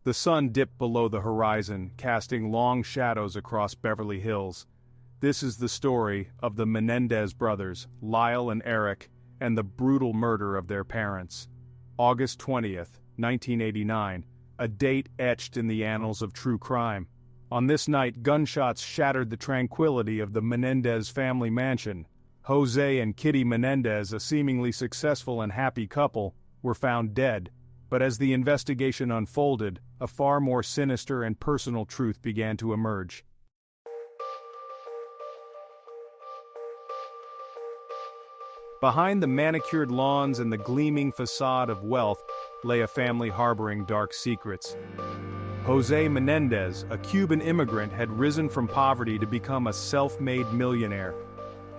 The sun dipped below the horizon, casting long shadows across Beverly Hills. This is the story of the Menendez brothers, Lyle and Erik, and the brutal murder of their parents. August 20th, 1989, a date etched in the annals of true crime. On this night, gunshots shattered the tranquility of the Menendez family mansion. José and Kitty Menendez, a seemingly successful and happy couple, were found dead. But as the investigation unfolded, a far more sinister and personal truth began to emerge. Behind the manicured lawns and the gleaming facade of wealth lay a family harboring dark secrets. José Menendez, a Cuban immigrant, had risen from poverty to become a self-made millionaire.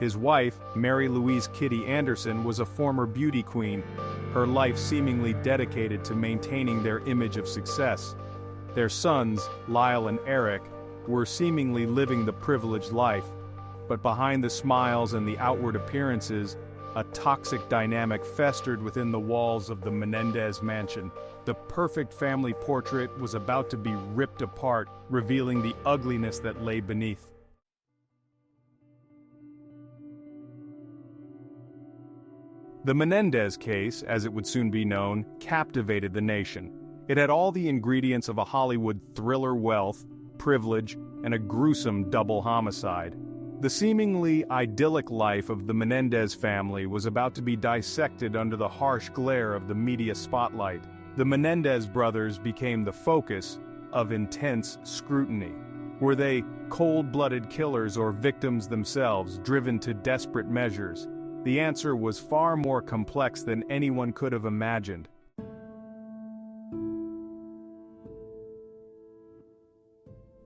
His wife, Mary Louise Kitty Anderson, was a former beauty queen, her life seemingly dedicated to maintaining their image of success. Their sons, Lyle and Erik, were seemingly living the privileged life. But behind the smiles and the outward appearances, a toxic dynamic festered within the walls of the Menendez mansion. The perfect family portrait was about to be ripped apart, revealing the ugliness that lay beneath. The Menendez case, as it would soon be known, captivated the nation. It had all the ingredients of a Hollywood thriller: wealth, privilege, and a gruesome double homicide. The seemingly idyllic life of the Menendez family was about to be dissected under the harsh glare of the media spotlight. The Menendez brothers became the focus of intense scrutiny. Were they cold-blooded killers or victims themselves, driven to desperate measures? The answer was far more complex than anyone could have imagined.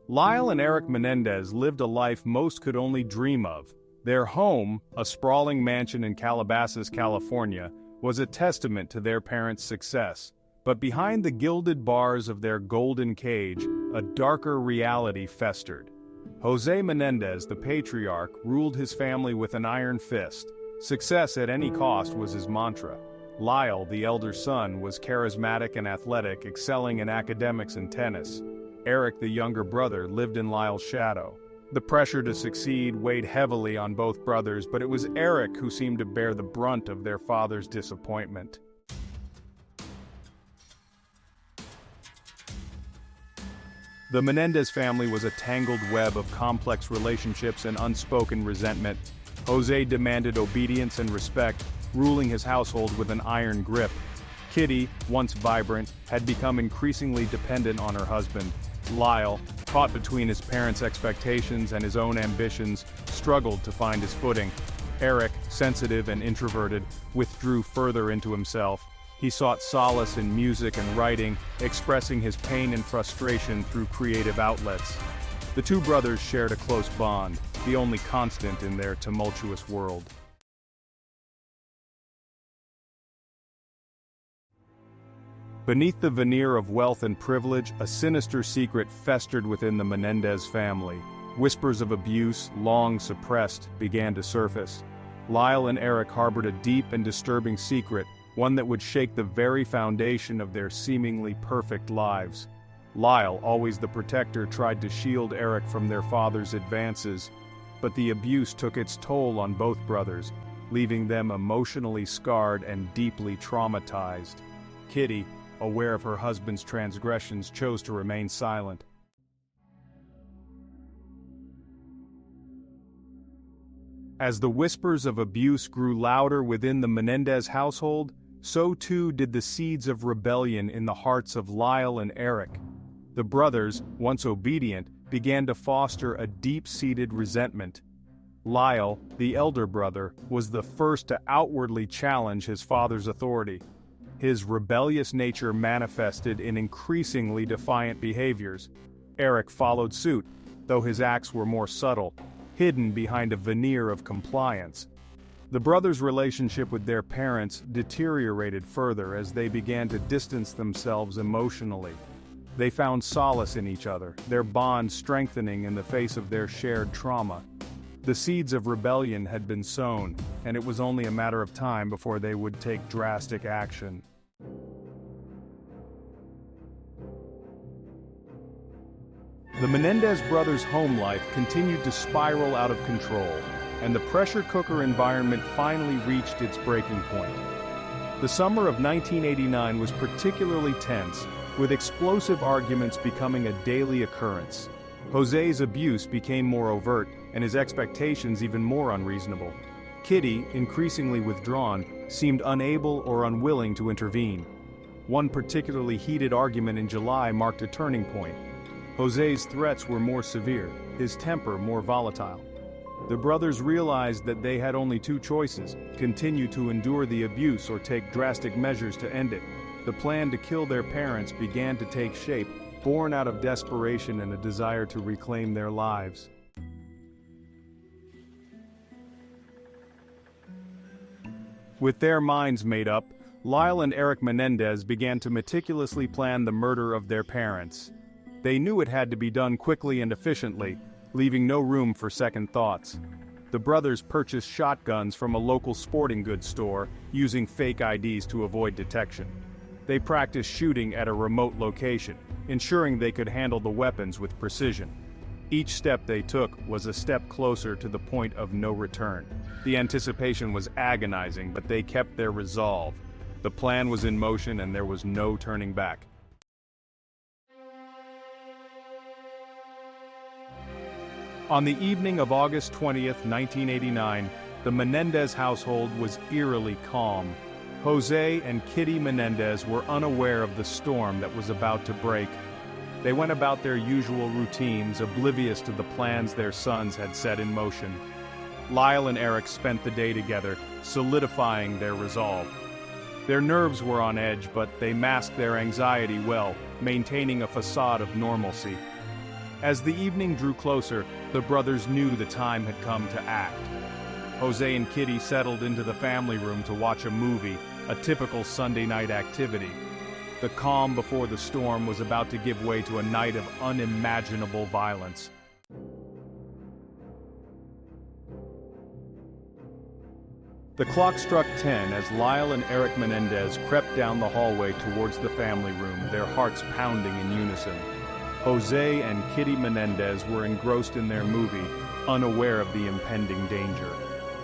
Lyle and Erik Menendez lived a life most could only dream of. Their home, a sprawling mansion in Calabasas, California, was a testament to their parents' success. But behind the gilded bars of their golden cage, a darker reality festered. José Menendez, the patriarch, ruled his family with an iron fist. Success at any cost was his mantra. Lyle, the elder son, was charismatic and athletic, excelling in academics and tennis. Erik, the younger brother, lived in Lyle's shadow. The pressure to succeed weighed heavily on both brothers, but it was Erik who seemed to bear the brunt of their father's disappointment. The Menendez family was a tangled web of complex relationships and unspoken resentment. José demanded obedience and respect, ruling his household with an iron grip. Kitty, once vibrant, had become increasingly dependent on her husband. Lyle, caught between his parents' expectations and his own ambitions, struggled to find his footing. Erik, sensitive and introverted, withdrew further into himself. He sought solace in music and writing, expressing his pain and frustration through creative outlets. The two brothers shared a close bond, the only constant in their tumultuous world. Beneath the veneer of wealth and privilege, a sinister secret festered within the Menendez family. Whispers of abuse, long suppressed, began to surface. Lyle and Erik harbored a deep and disturbing secret, one that would shake the very foundation of their seemingly perfect lives. Lyle, always the protector, tried to shield Erik from their father's advances, but the abuse took its toll on both brothers, leaving them emotionally scarred and deeply traumatized. Kitty, aware of her husband's transgressions, chose to remain silent. As the whispers of abuse grew louder within the Menendez household, so too did the seeds of rebellion in the hearts of Lyle and Erik. The brothers, once obedient, began to foster a deep-seated resentment. Lyle, the elder brother, was the first to outwardly challenge his father's authority. His rebellious nature manifested in increasingly defiant behaviors. Erik followed suit, though his acts were more subtle, hidden behind a veneer of compliance. The brothers' relationship with their parents deteriorated further as they began to distance themselves emotionally. They found solace in each other, their bond strengthening in the face of their shared trauma. The seeds of rebellion had been sown, and it was only a matter of time before they would take drastic action. The Menendez brothers' home life continued to spiral out of control, and the pressure cooker environment finally reached its breaking point. The summer of 1989 was particularly tense, with explosive arguments becoming a daily occurrence. José's abuse became more overt, and his expectations even more unreasonable. Kitty, increasingly withdrawn, seemed unable or unwilling to intervene. One particularly heated argument in July marked a turning point. José's threats were more severe, his temper more volatile. The brothers realized that they had only two choices: continue to endure the abuse or take drastic measures to end it. The plan to kill their parents began to take shape, born out of desperation and a desire to reclaim their lives. With their minds made up, Lyle and Erik Menendez began to meticulously plan the murder of their parents. They knew it had to be done quickly and efficiently, leaving no room for second thoughts. The brothers purchased shotguns from a local sporting goods store, using fake IDs to avoid detection. They practiced shooting at a remote location, ensuring they could handle the weapons with precision. Each step they took was a step closer to the point of no return. The anticipation was agonizing, but they kept their resolve. The plan was in motion and there was no turning back. On the evening of August 20th, 1989, the Menendez household was eerily calm. José and Kitty Menendez were unaware of the storm that was about to break. They went about their usual routines, oblivious to the plans their sons had set in motion. Lyle and Erik spent the day together, solidifying their resolve. Their nerves were on edge, but they masked their anxiety well, maintaining a facade of normalcy. As the evening drew closer, the brothers knew the time had come to act. José and Kitty settled into the family room to watch a movie, a typical Sunday night activity. The calm before the storm was about to give way to a night of unimaginable violence. The clock struck 10 as Lyle and Erik Menendez crept down the hallway towards the family room, their hearts pounding in unison. José and Kitty Menendez were engrossed in their movie, unaware of the impending danger.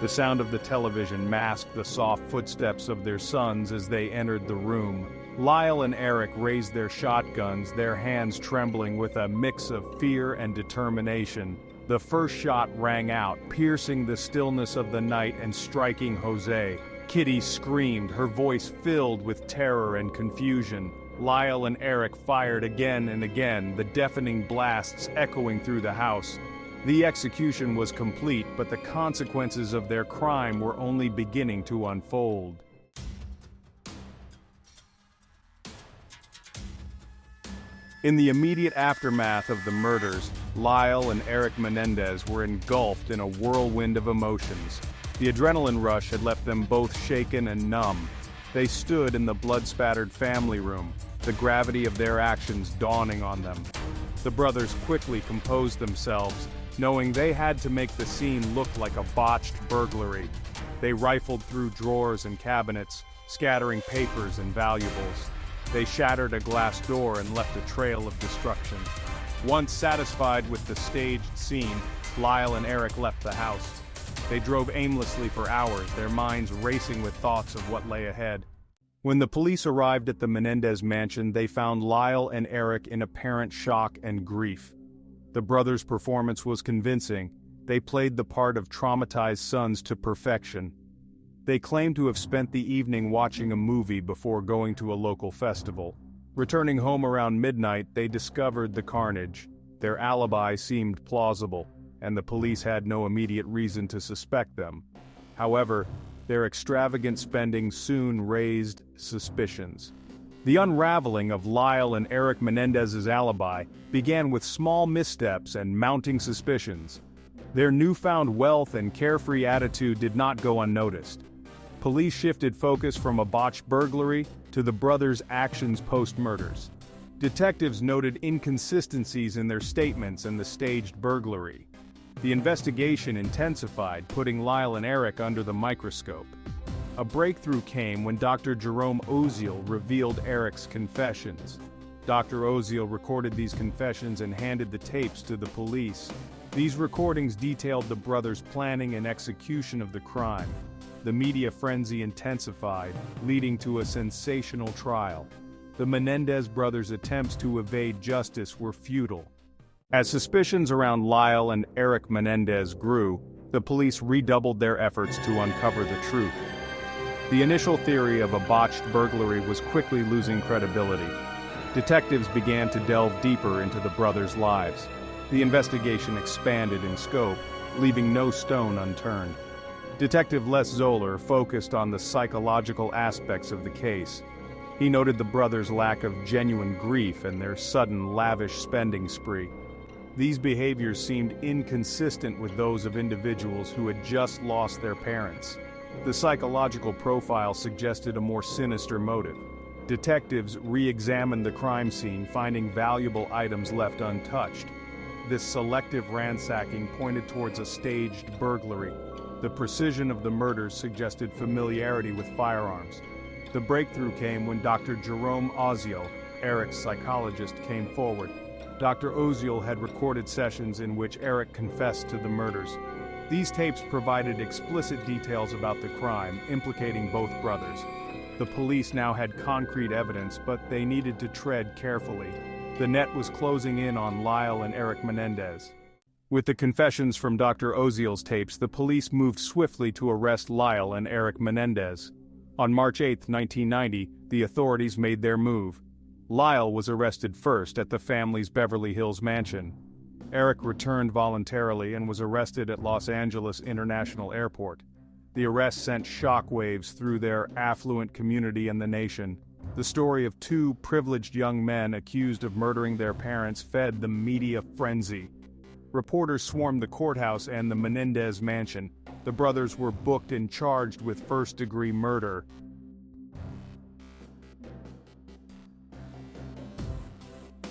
The sound of the television masked the soft footsteps of their sons as they entered the room. Lyle and Erik raised their shotguns, their hands trembling with a mix of fear and determination. The first shot rang out, piercing the stillness of the night and striking José. Kitty screamed, her voice filled with terror and confusion. Lyle and Erik fired again and again, the deafening blasts echoing through the house. The execution was complete, but the consequences of their crime were only beginning to unfold. In the immediate aftermath of the murders, Lyle and Erik Menendez were engulfed in a whirlwind of emotions. The adrenaline rush had left them both shaken and numb. They stood in the blood-spattered family room, the gravity of their actions dawning on them. The brothers quickly composed themselves, knowing they had to make the scene look like a botched burglary. They rifled through drawers and cabinets, scattering papers and valuables. They shattered a glass door and left a trail of destruction. Once satisfied with the staged scene, Lyle and Erik left the house. They drove aimlessly for hours, their minds racing with thoughts of what lay ahead. When the police arrived at the Menendez mansion, they found Lyle and Erik in apparent shock and grief. The brothers' performance was convincing. They played the part of traumatized sons to perfection. They claimed to have spent the evening watching a movie before going to a local festival. Returning home around midnight, they discovered the carnage. Their alibi seemed plausible, and the police had no immediate reason to suspect them. However, their extravagant spending soon raised suspicions. The unraveling of Lyle and Erik Menendez's alibi began with small missteps and mounting suspicions. Their newfound wealth and carefree attitude did not go unnoticed. Police shifted focus from a botched burglary to the brothers' actions post-murders. Detectives noted inconsistencies in their statements and the staged burglary. The investigation intensified, putting Lyle and Erik under the microscope. A breakthrough came when Dr. Jerome Oziel revealed Erik's confessions. Dr. Oziel recorded these confessions and handed the tapes to the police. These recordings detailed the brothers' planning and execution of the crime. The media frenzy intensified, leading to a sensational trial. The Menendez brothers' attempts to evade justice were futile. As suspicions around Lyle and Erik Menendez grew, the police redoubled their efforts to uncover the truth. The initial theory of a botched burglary was quickly losing credibility. Detectives began to delve deeper into the brothers' lives. The investigation expanded in scope, leaving no stone unturned. Detective Les Zoller focused on the psychological aspects of the case. He noted the brothers' lack of genuine grief and their sudden lavish spending spree. These behaviors seemed inconsistent with those of individuals who had just lost their parents. The psychological profile suggested a more sinister motive. Detectives re-examined the crime scene, finding valuable items left untouched. This selective ransacking pointed towards a staged burglary. The precision of the murders suggested familiarity with firearms. The breakthrough came when Dr. José Oziel, Erik's psychologist, came forward. Dr. Oziel had recorded sessions in which Erik confessed to the murders. These tapes provided explicit details about the crime, implicating both brothers. The police now had concrete evidence, but they needed to tread carefully. The net was closing in on Lyle and Erik Menendez. With the confessions from Dr. Oziel's tapes, the police moved swiftly to arrest Lyle and Erik Menendez. On March 8, 1990, the authorities made their move. Lyle was arrested first at the family's Beverly Hills mansion. Erik returned voluntarily and was arrested at Los Angeles International Airport. The arrest sent shockwaves through their affluent community and the nation. The story of two privileged young men accused of murdering their parents fed the media frenzy. Reporters swarmed the courthouse and the Menendez mansion. The brothers were booked and charged with first-degree murder.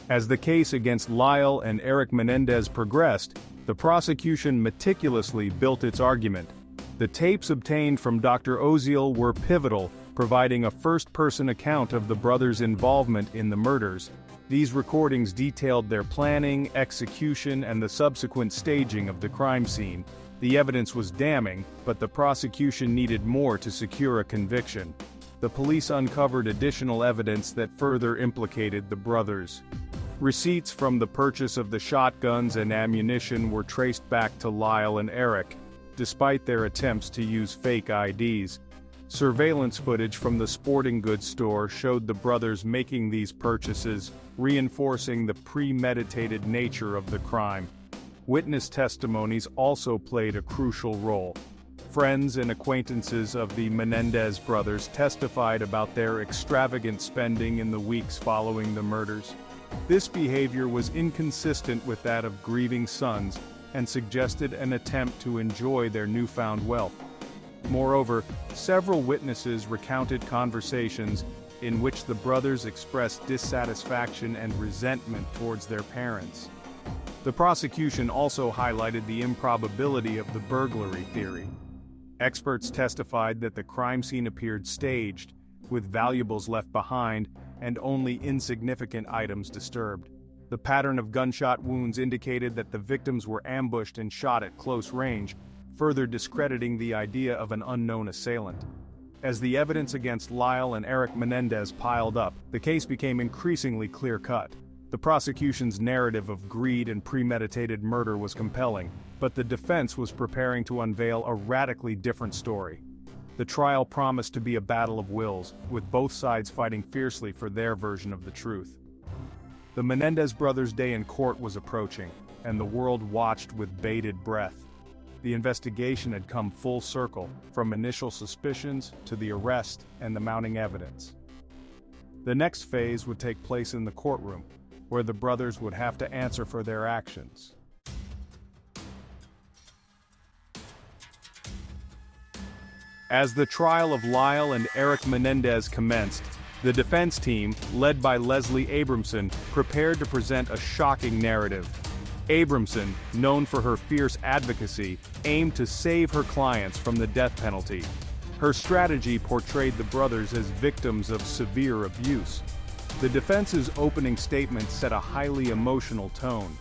As the case against Lyle and Erik Menendez progressed, the prosecution meticulously built its argument. The tapes obtained from Dr. Oziel were pivotal, providing a first-person account of the brothers' involvement in the murders. These recordings detailed their planning, execution, and the subsequent staging of the crime scene. The evidence was damning, but the prosecution needed more to secure a conviction. The police uncovered additional evidence that further implicated the brothers. Receipts from the purchase of the shotguns and ammunition were traced back to Lyle and Erik, despite their attempts to use fake IDs. Surveillance footage from the sporting goods store showed the brothers making these purchases, reinforcing the premeditated nature of the crime. Witness testimonies also played a crucial role. Friends and acquaintances of the Menendez brothers testified about their extravagant spending in the weeks following the murders. This behavior was inconsistent with that of grieving sons and suggested an attempt to enjoy their newfound wealth. Moreover, several witnesses recounted conversations in which the brothers expressed dissatisfaction and resentment towards their parents. The prosecution also highlighted the improbability of the burglary theory. Experts testified that the crime scene appeared staged, with valuables left behind and only insignificant items disturbed. The pattern of gunshot wounds indicated that the victims were ambushed and shot at close range, further discrediting the idea of an unknown assailant. As the evidence against Lyle and Erik Menendez piled up, the case became increasingly clear-cut. The prosecution's narrative of greed and premeditated murder was compelling, but the defense was preparing to unveil a radically different story. The trial promised to be a battle of wills, with both sides fighting fiercely for their version of the truth. The Menendez brothers' day in court was approaching, and the world watched with bated breath. The investigation had come full circle, from initial suspicions to the arrest and the mounting evidence. The next phase would take place in the courtroom, where the brothers would have to answer for their actions. As the trial of Lyle and Erik Menendez commenced, the defense team, led by Leslie Abramson, prepared to present a shocking narrative. Abramson, known for her fierce advocacy, aimed to save her clients from the death penalty. Her strategy portrayed the brothers as victims of severe abuse. The defense's opening statement set a highly emotional tone.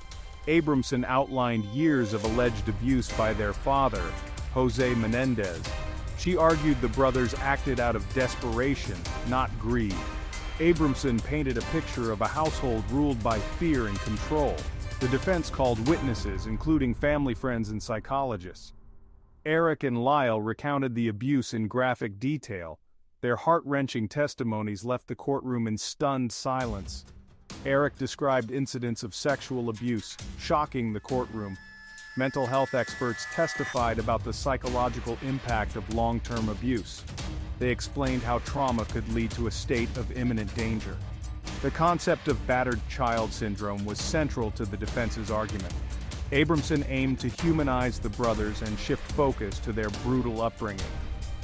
Abramson outlined years of alleged abuse by their father, José Menendez. She argued the brothers acted out of desperation, not greed. Abramson painted a picture of a household ruled by fear and control. The defense called witnesses, including family friends and psychologists. Erik and Lyle recounted the abuse in graphic detail. Their heart-wrenching testimonies left the courtroom in stunned silence. Erik described incidents of sexual abuse, shocking the courtroom. Mental health experts testified about the psychological impact of long-term abuse. They explained how trauma could lead to a state of imminent danger. The concept of battered child syndrome was central to the defense's argument. Abramson aimed to humanize the brothers and shift focus to their brutal upbringing.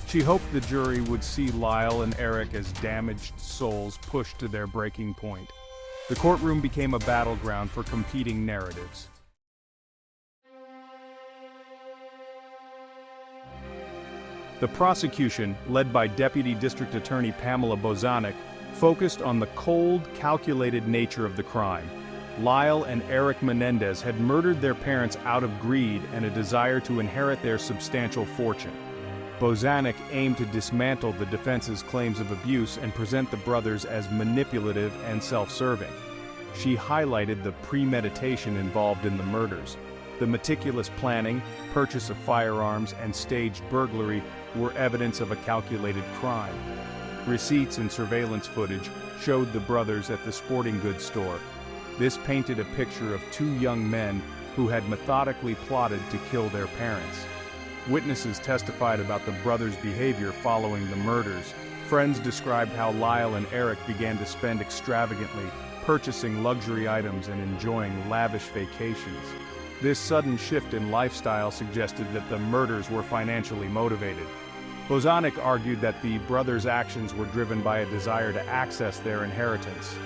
She hoped the jury would see Lyle and Erik as damaged souls pushed to their breaking point. The courtroom became a battleground for competing narratives. The prosecution, led by Deputy District Attorney Pamela Bozanic, focused on the cold, calculated nature of the crime. Lyle and Erik Menendez had murdered their parents out of greed and a desire to inherit their substantial fortune. Bozanic aimed to dismantle the defense's claims of abuse and present the brothers as manipulative and self-serving. She highlighted the premeditation involved in the murders. The meticulous planning, purchase of firearms, and staged burglary were evidence of a calculated crime. Receipts and surveillance footage showed the brothers at the sporting goods store. This painted a picture of two young men who had methodically plotted to kill their parents. Witnesses testified about the brothers' behavior following the murders. Friends described how Lyle and Erik began to spend extravagantly, purchasing luxury items and enjoying lavish vacations. This sudden shift in lifestyle suggested that the murders were financially motivated. Bozanic argued that the brothers' actions were driven by a desire to access their inheritance.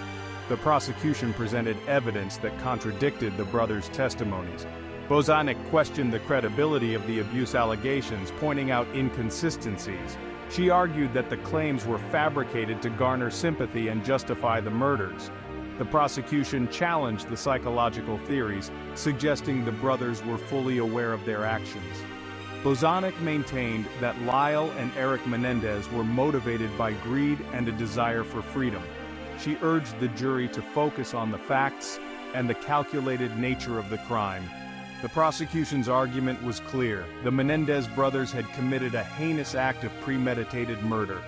The prosecution presented evidence that contradicted the brothers' testimonies. Bozanic questioned the credibility of the abuse allegations, pointing out inconsistencies. She argued that the claims were fabricated to garner sympathy and justify the murders. The prosecution challenged the psychological theories, suggesting the brothers were fully aware of their actions. Bozanic maintained that Lyle and Erik Menendez were motivated by greed and a desire for freedom. She urged the jury to focus on the facts and the calculated nature of the crime. The prosecution's argument was clear. The Menendez brothers had committed a heinous act of premeditated murder.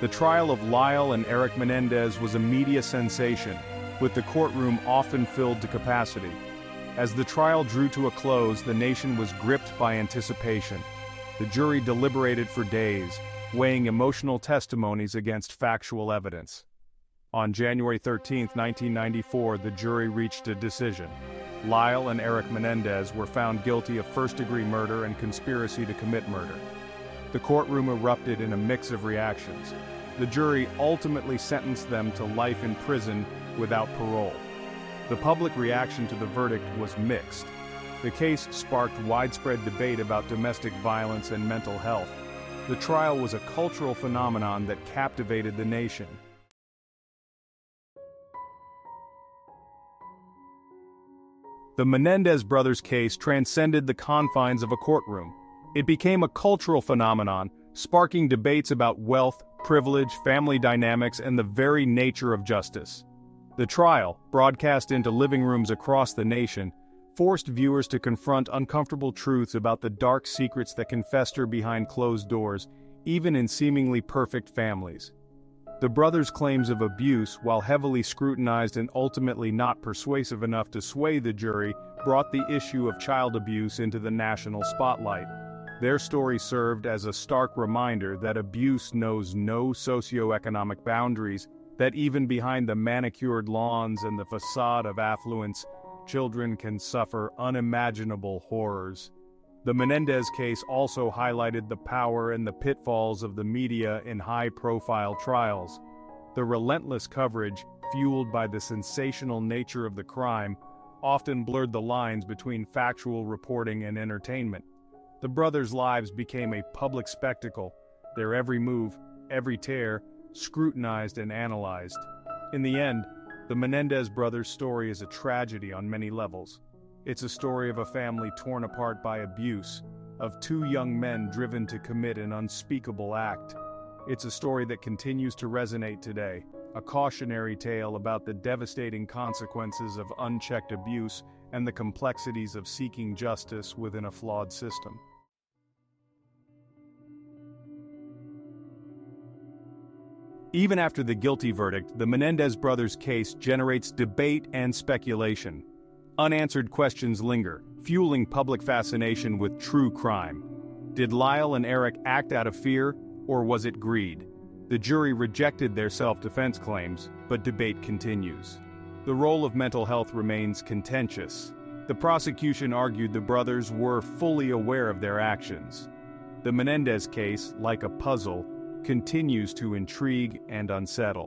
The trial of Lyle and Erik Menendez was a media sensation, with the courtroom often filled to capacity. As the trial drew to a close, the nation was gripped by anticipation. The jury deliberated for days, weighing emotional testimonies against factual evidence. On January 13, 1994, the jury reached a decision. Lyle and Erik Menendez were found guilty of first-degree murder and conspiracy to commit murder. The courtroom erupted in a mix of reactions. The jury ultimately sentenced them to life in prison without parole. The public reaction to the verdict was mixed. The case sparked widespread debate about domestic violence and mental health. The trial was a cultural phenomenon that captivated the nation. The Menendez brothers' case transcended the confines of a courtroom. It became a cultural phenomenon, sparking debates about wealth, privilege, family dynamics, and the very nature of justice. The trial, broadcast into living rooms across the nation, forced viewers to confront uncomfortable truths about the dark secrets that can fester behind closed doors, even in seemingly perfect families. The brothers' claims of abuse, while heavily scrutinized and ultimately not persuasive enough to sway the jury, brought the issue of child abuse into the national spotlight. Their story served as a stark reminder that abuse knows no socioeconomic boundaries, that even behind the manicured lawns and the facade of affluence, children can suffer unimaginable horrors. The Menendez case also highlighted the power and the pitfalls of the media in high-profile trials. The relentless coverage, fueled by the sensational nature of the crime, often blurred the lines between factual reporting and entertainment. The brothers' lives became a public spectacle, their every move, every tear, scrutinized and analyzed. In the end, the Menendez brothers' story is a tragedy on many levels. It's a story of a family torn apart by abuse, of two young men driven to commit an unspeakable act. It's a story that continues to resonate today, a cautionary tale about the devastating consequences of unchecked abuse and the complexities of seeking justice within a flawed system. Even after the guilty verdict, the Menendez brothers' case generates debate and speculation. Unanswered questions linger, fueling public fascination with true crime. Did Lyle and Erik act out of fear, or was it greed? The jury rejected their self-defense claims, but debate continues. The role of mental health remains contentious. The prosecution argued the brothers were fully aware of their actions. The Menendez case, like a puzzle, continues to intrigue and unsettle.